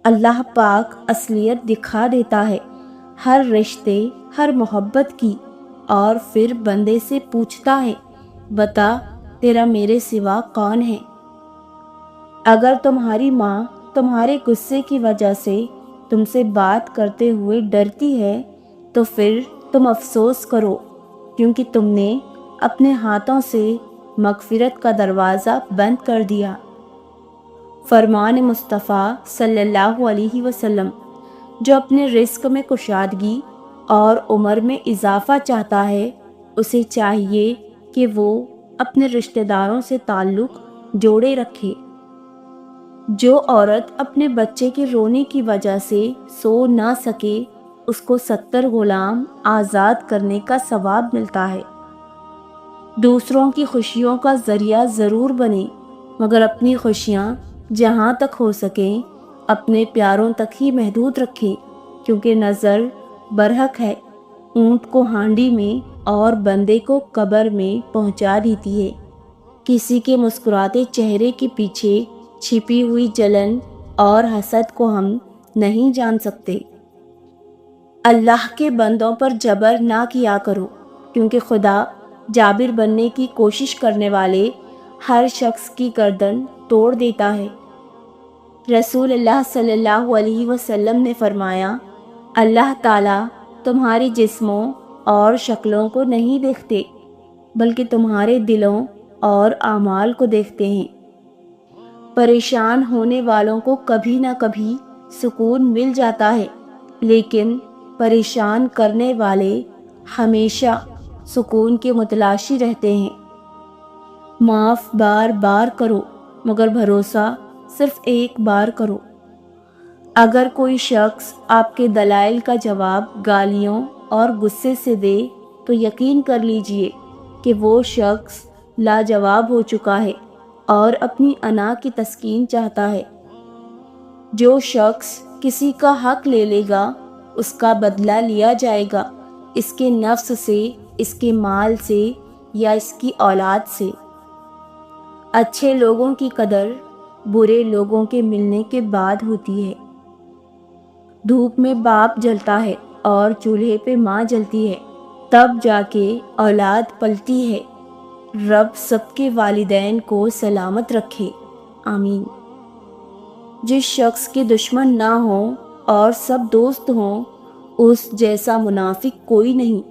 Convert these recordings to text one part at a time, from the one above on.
اللہ پاک اصلیت دکھا دیتا ہے ہر رشتے، ہر محبت کی، اور پھر بندے سے پوچھتا ہے، بتا تیرا میرے سوا کون ہے؟ اگر تمہاری ماں تمہارے غصے کی وجہ سے تم سے بات کرتے ہوئے ڈرتی ہے تو پھر تم افسوس کرو، کیونکہ تم نے اپنے ہاتھوں سے مغفرت کا دروازہ بند کر دیا۔ فرمان مصطفیٰ صلی اللہ علیہ وسلم، جو اپنے رزق میں کشادگی اور عمر میں اضافہ چاہتا ہے، اسے چاہیے کہ وہ اپنے رشتہ داروں سے تعلق جوڑے رکھے۔ جو عورت اپنے بچے کے رونے کی وجہ سے سو نہ سکے، اس کو 70 غلام آزاد کرنے کا ثواب ملتا ہے۔ دوسروں کی خوشیوں کا ذریعہ ضرور بنے، مگر اپنی خوشیاں جہاں تک ہو سکیں اپنے پیاروں تک ہی محدود رکھیں، کیونکہ نظر برحق ہے، اونٹ کو ہانڈی میں اور بندے کو قبر میں پہنچا دیتی ہے۔ کسی کے مسکراتے چہرے کے پیچھے چھپی ہوئی جلن اور حسد کو ہم نہیں جان سکتے۔ اللہ کے بندوں پر جبر نہ کیا کرو، کیونکہ خدا جابر بننے کی کوشش کرنے والے ہر شخص کی گردن توڑ دیتا ہے۔ رسول اللہ صلی اللہ علیہ وسلم نے فرمایا، اللہ تعالیٰ تمہاری جسموں اور شکلوں کو نہیں دیکھتے، بلکہ تمہارے دلوں اور اعمال کو دیکھتے ہیں۔ پریشان ہونے والوں کو کبھی نہ کبھی سکون مل جاتا ہے، لیکن پریشان کرنے والے ہمیشہ سکون کے متلاشی رہتے ہیں۔ معاف بار بار کرو، مگر بھروسہ صرف ایک بار کرو۔ اگر کوئی شخص آپ کے دلائل کا جواب گالیوں اور غصے سے دے تو یقین کر لیجئے کہ وہ شخص لاجواب ہو چکا ہے اور اپنی انا کی تسکین چاہتا ہے۔ جو شخص کسی کا حق لے لے گا، اس کا بدلہ لیا جائے گا، اس کے نفس سے، اس کے مال سے یا اس کی اولاد سے۔ اچھے لوگوں کی قدر برے لوگوں کے ملنے کے بعد ہوتی ہے۔ دھوپ میں باپ جلتا ہے اور چولہے پہ ماں جلتی ہے، تب جا کے اولاد پلتی ہے۔ رب سب کے والدین کو سلامت رکھے، آمین۔ جس شخص کے دشمن نہ ہوں اور سب دوست ہوں، اس جیسا منافق کوئی نہیں،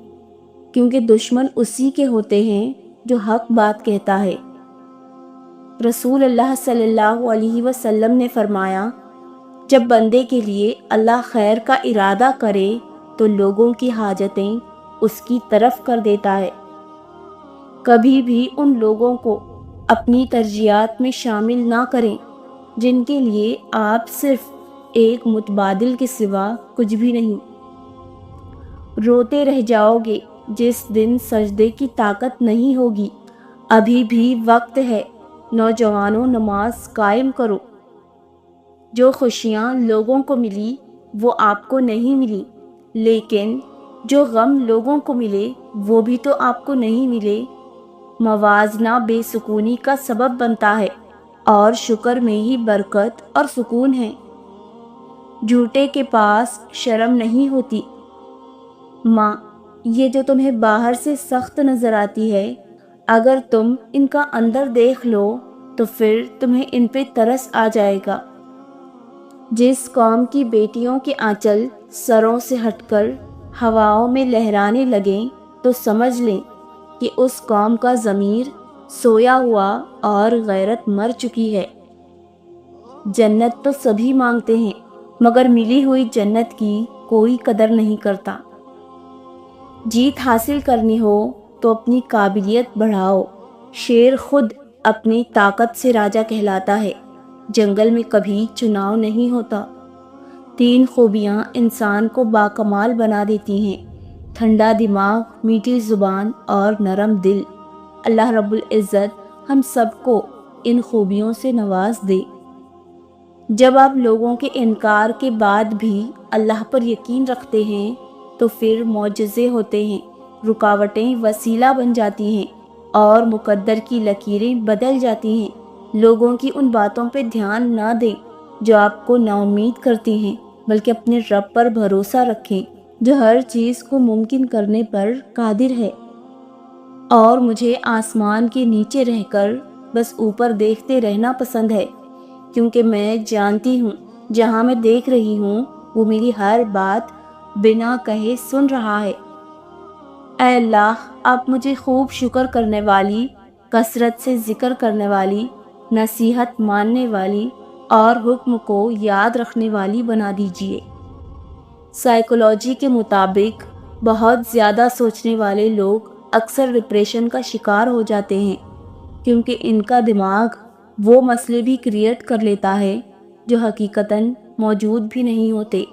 کیونکہ دشمن اسی کے ہوتے ہیں جو حق بات کہتا ہے۔ رسول اللہ صلی اللہ علیہ وسلم نے فرمایا، جب بندے کے لیے اللہ خیر کا ارادہ کرے تو لوگوں کی حاجتیں اس کی طرف کر دیتا ہے۔ کبھی بھی ان لوگوں کو اپنی ترجیحات میں شامل نہ کریں جن کے لیے آپ صرف ایک متبادل کے سوا کچھ بھی نہیں۔ روتے رہ جاؤ گے جس دن سجدے کی طاقت نہیں ہوگی، ابھی بھی وقت ہے، نوجوانوں نماز قائم کرو۔ جو خوشیاں لوگوں کو ملی وہ آپ کو نہیں ملی، لیکن جو غم لوگوں کو ملے وہ بھی تو آپ کو نہیں ملے۔ موازنہ بے سکونی کا سبب بنتا ہے اور شکر میں ہی برکت اور سکون ہے۔ جھوٹے کے پاس شرم نہیں ہوتی۔ ماں، یہ جو تمہیں باہر سے سخت نظر آتی ہے، اگر تم ان کا اندر دیکھ لو تو پھر تمہیں ان پہ ترس آ جائے گا۔ جس قوم کی بیٹیوں کے آنچل سروں سے ہٹ کر ہواؤں میں لہرانے لگیں تو سمجھ لیں کہ اس قوم کا ضمیر سویا ہوا اور غیرت مر چکی ہے۔ جنت تو سبھی مانگتے ہیں، مگر ملی ہوئی جنت کی کوئی قدر نہیں کرتا۔ جیت حاصل کرنی ہو تو اپنی قابلیت بڑھاؤ۔ شیر خود اپنی طاقت سے راجہ کہلاتا ہے، جنگل میں کبھی چناؤ نہیں ہوتا۔ 3 خوبیاں انسان کو باکمال بنا دیتی ہیں: ٹھنڈا دماغ، میٹھی زبان اور نرم دل۔ اللہ رب العزت ہم سب کو ان خوبیوں سے نواز دے۔ جب آپ لوگوں کے انکار کے بعد بھی اللہ پر یقین رکھتے ہیں تو پھر معجزے ہوتے ہیں، رکاوٹیں وسیلہ بن جاتی ہیں اور مقدر کی لکیریں بدل جاتی ہیں۔ لوگوں کی ان باتوں پہ دھیان نہ دیں جو آپ کو نا امید کرتی ہیں، بلکہ اپنے رب پر بھروسہ رکھیں جو ہر چیز کو ممکن کرنے پر قادر ہے۔ اور مجھے آسمان کے نیچے رہ کر بس اوپر دیکھتے رہنا پسند ہے، کیونکہ میں جانتی ہوں جہاں میں دیکھ رہی ہوں وہ میری ہر بات بنا کہے سن رہا ہے۔ اے اللہ، آپ مجھے خوب شکر کرنے والی، کثرت سے ذکر کرنے والی، نصیحت ماننے والی اور حکم کو یاد رکھنے والی بنا دیجیے۔ سائیکولوجی کے مطابق بہت زیادہ سوچنے والے لوگ اکثر ڈپریشن کا شکار ہو جاتے ہیں، کیونکہ ان کا دماغ وہ مسئلے بھی کریٹ کر لیتا ہے جو حقیقتاً موجود بھی نہیں ہوتے۔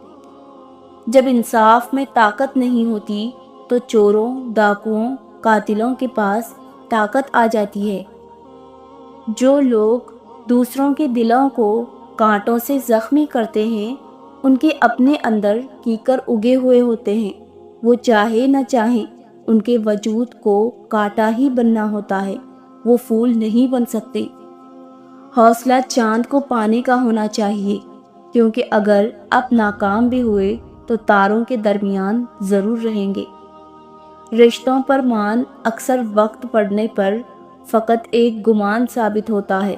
جب انصاف میں طاقت نہیں ہوتی تو چوروں، ڈاکوؤں، قاتلوں کے پاس طاقت آ جاتی ہے۔ جو لوگ دوسروں کے دلوں کو کانٹوں سے زخمی کرتے ہیں، ان کے اپنے اندر کیکر اگے ہوئے ہوتے ہیں، وہ چاہے نہ چاہیں ان کے وجود کو کانٹا ہی بننا ہوتا ہے، وہ پھول نہیں بن سکتے۔ حوصلہ چاند کو پانے کا ہونا چاہیے، کیونکہ اگر آپ ناکام بھی ہوئے تو تاروں کے درمیان ضرور رہیں گے۔ رشتوں پر مان اکثر وقت پڑنے پر فقط ایک گمان ثابت ہوتا ہے۔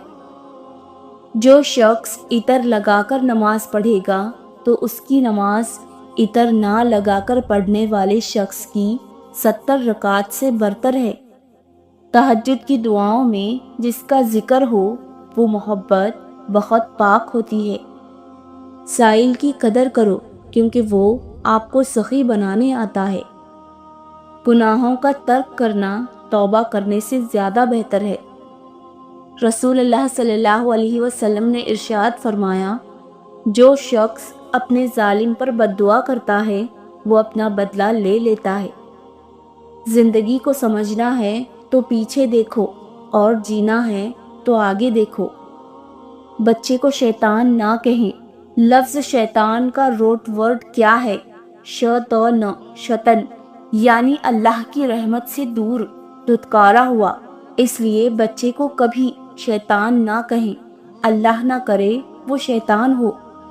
جو شخص عطر لگا کر نماز پڑھے گا تو اس کی نماز عطر نہ لگا کر پڑھنے والے شخص کی 70 رکعات سے برتر ہے۔ تہجد کی دعاؤں میں جس کا ذکر ہو وہ محبت بہت پاک ہوتی ہے۔ سائل کی قدر کرو، کیونکہ وہ آپ کو سخی بنانے آتا ہے۔ گناہوں کا ترک کرنا توبہ کرنے سے زیادہ بہتر ہے۔ رسول اللہ صلی اللہ علیہ وسلم نے ارشاد فرمایا، جو شخص اپنے ظالم پر بد دعا کرتا ہے وہ اپنا بدلہ لے لیتا ہے۔ زندگی کو سمجھنا ہے تو پیچھے دیکھو، اور جینا ہے تو آگے دیکھو۔ بچے کو شیطان نہ کہیں۔ لفظ شیطان کا روٹ ورڈ کیا ہے؟ شیطان، شیطن، یعنی اللہ کی رحمت سے دور، دھتکارا ہوا۔ اس لیے بچے کو کبھی شیطان نہ کہیں، اللہ نہ کرے وہ شیطان ہو۔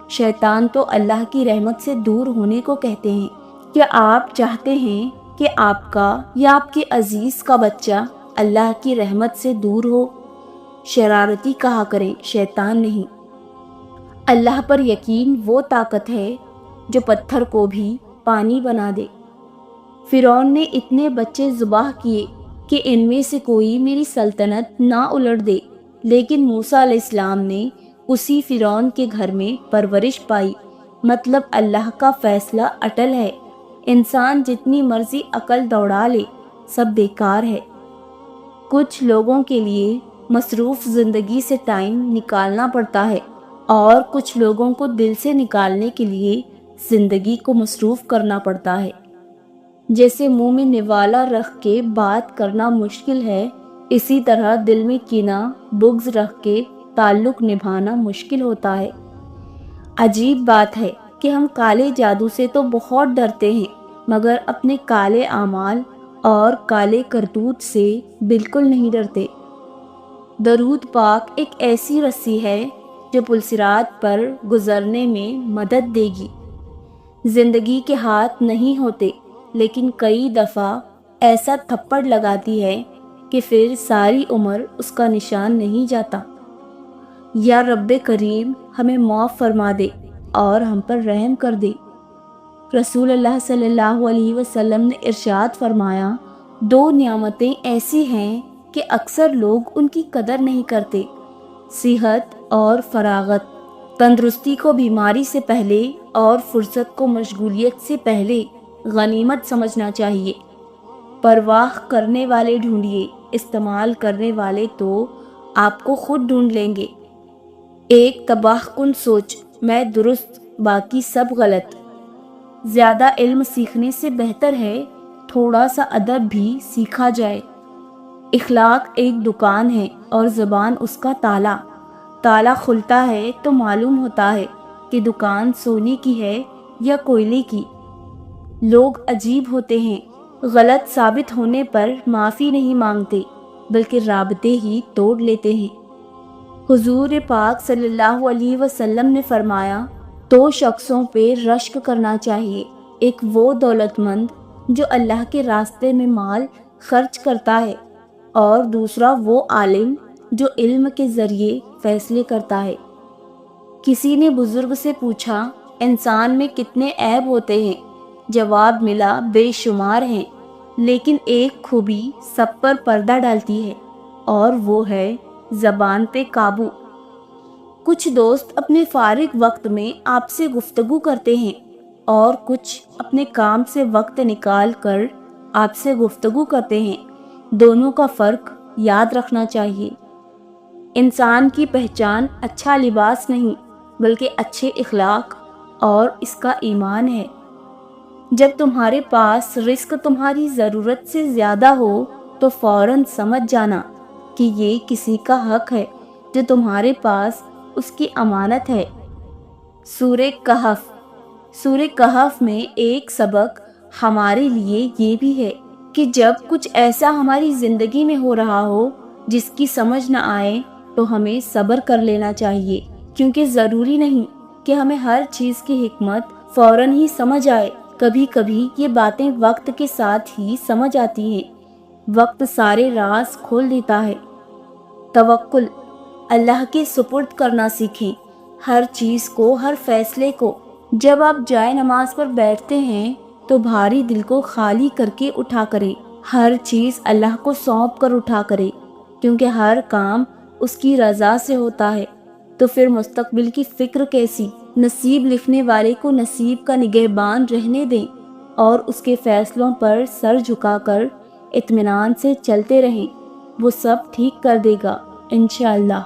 شیطان تو اللہ کی رحمت سے دور ہونے کو کہتے ہیں۔ کیا آپ چاہتے ہیں کہ آپ کا یا آپ کے عزیز کا بچہ اللہ کی رحمت سے دور ہو؟ شرارتی کہا کریں، شیطان نہیں۔ اللہ پر یقین وہ طاقت ہے جو پتھر کو بھی پانی بنا دے۔ فرعون نے اتنے بچے ذبح کیے کہ ان میں سے کوئی میری سلطنت نہ الٹ دے، لیکن موسیٰ علیہ السلام نے اسی فرعون کے گھر میں پرورش پائی۔ مطلب اللہ کا فیصلہ اٹل ہے۔ انسان جتنی مرضی عقل دوڑا لے، سب بیکار ہے۔ کچھ لوگوں کے لیے مصروف زندگی سے ٹائم نکالنا پڑتا ہے، اور کچھ لوگوں کو دل سے نکالنے کے لیے زندگی کو مصروف کرنا پڑتا ہے۔ جیسے منہ میں نوالا رکھ کے بات کرنا مشکل ہے، اسی طرح دل میں کینہ، بغض رکھ کے تعلق نبھانا مشکل ہوتا ہے۔ عجیب بات ہے کہ ہم کالے جادو سے تو بہت ڈرتے ہیں، مگر اپنے کالے اعمال اور کالے کرتوت سے بالکل نہیں ڈرتے۔ درود پاک ایک ایسی رسی ہے جو پلصراط پر گزرنے میں مدد دے گی۔ زندگی کے ہاتھ نہیں ہوتے، لیکن کئی دفعہ ایسا تھپڑ لگاتی ہے کہ پھر ساری عمر اس کا نشان نہیں جاتا۔ یا رب کریم ہمیں معاف فرما دے اور ہم پر رحم کر دے۔ رسول اللہ صلی اللہ علیہ وسلم نے ارشاد فرمایا، 2 نعمتیں ایسی ہیں کہ اکثر لوگ ان کی قدر نہیں کرتے، صحت اور فراغت۔ تندرستی کو بیماری سے پہلے اور فرصت کو مشغولیت سے پہلے غنیمت سمجھنا چاہیے۔ پرواہ کرنے والے ڈھونڈیے، استعمال کرنے والے تو آپ کو خود ڈھونڈ لیں گے۔ ایک تباہ کن سوچ، میں درست باقی سب غلط۔ زیادہ علم سیکھنے سے بہتر ہے تھوڑا سا ادب بھی سیکھا جائے۔ اخلاق ایک دکان ہے اور زبان اس کا تالا۔ تالا کھلتا ہے تو معلوم ہوتا ہے کہ دکان سونے کی ہے یا کوئلے کی۔ لوگ عجیب ہوتے ہیں، غلط ثابت ہونے پر معافی نہیں مانگتے، بلکہ رابطے ہی توڑ لیتے ہیں۔ حضور پاک صلی اللہ علیہ وسلم نے فرمایا، دو شخصوں پہ رشک کرنا چاہیے، ایک وہ دولت مند جو اللہ کے راستے میں مال خرچ کرتا ہے، اور دوسرا وہ عالم جو علم کے ذریعے فیصلے کرتا ہے۔ کسی نے بزرگ سے پوچھا، انسان میں کتنے عیب ہوتے ہیں؟ جواب ملا، بے شمار ہیں، لیکن ایک خوبی سب پر پردہ ڈالتی ہے، اور وہ ہے زبان پہ قابو۔ کچھ دوست اپنے فارغ وقت میں آپ سے گفتگو کرتے ہیں، اور کچھ اپنے کام سے وقت نکال کر آپ سے گفتگو کرتے ہیں۔ دونوں کا فرق یاد رکھنا چاہیے۔ انسان کی پہچان اچھا لباس نہیں، بلکہ اچھے اخلاق اور اس کا ایمان ہے۔ جب تمہارے پاس رزق تمہاری ضرورت سے زیادہ ہو تو فوراً سمجھ جانا کہ یہ کسی کا حق ہے جو تمہارے پاس اس کی امانت ہے۔ سورہ کہف میں ایک سبق ہمارے لیے یہ بھی ہے کہ جب کچھ ایسا ہماری زندگی میں ہو رہا ہو جس کی سمجھ نہ آئے تو ہمیں صبر کر لینا چاہیے، کیونکہ ضروری نہیں کہ ہمیں ہر چیز کی حکمت فوراً ہی سمجھ آئے۔ کبھی کبھی یہ باتیں وقت کے ساتھ ہی سمجھ آتی ہیں۔ وقت سارے راز کھول دیتا ہے۔ توکل، اللہ کے سپرد کرنا سیکھیں، ہر چیز کو، ہر فیصلے کو۔ جب آپ جائے نماز پر بیٹھتے ہیں تو بھاری دل کو خالی کر کے اٹھا کریں، ہر چیز اللہ کو سونپ کر اٹھا کریں، کیونکہ ہر کام اس کی رضا سے ہوتا ہے۔ تو پھر مستقبل کی فکر کیسی؟ نصیب لکھنے والے کو نصیب کا نگہبان رہنے دیں، اور اس کے فیصلوں پر سر جھکا کر اطمینان سے چلتے رہیں، وہ سب ٹھیک کر دے گا انشاءاللہ۔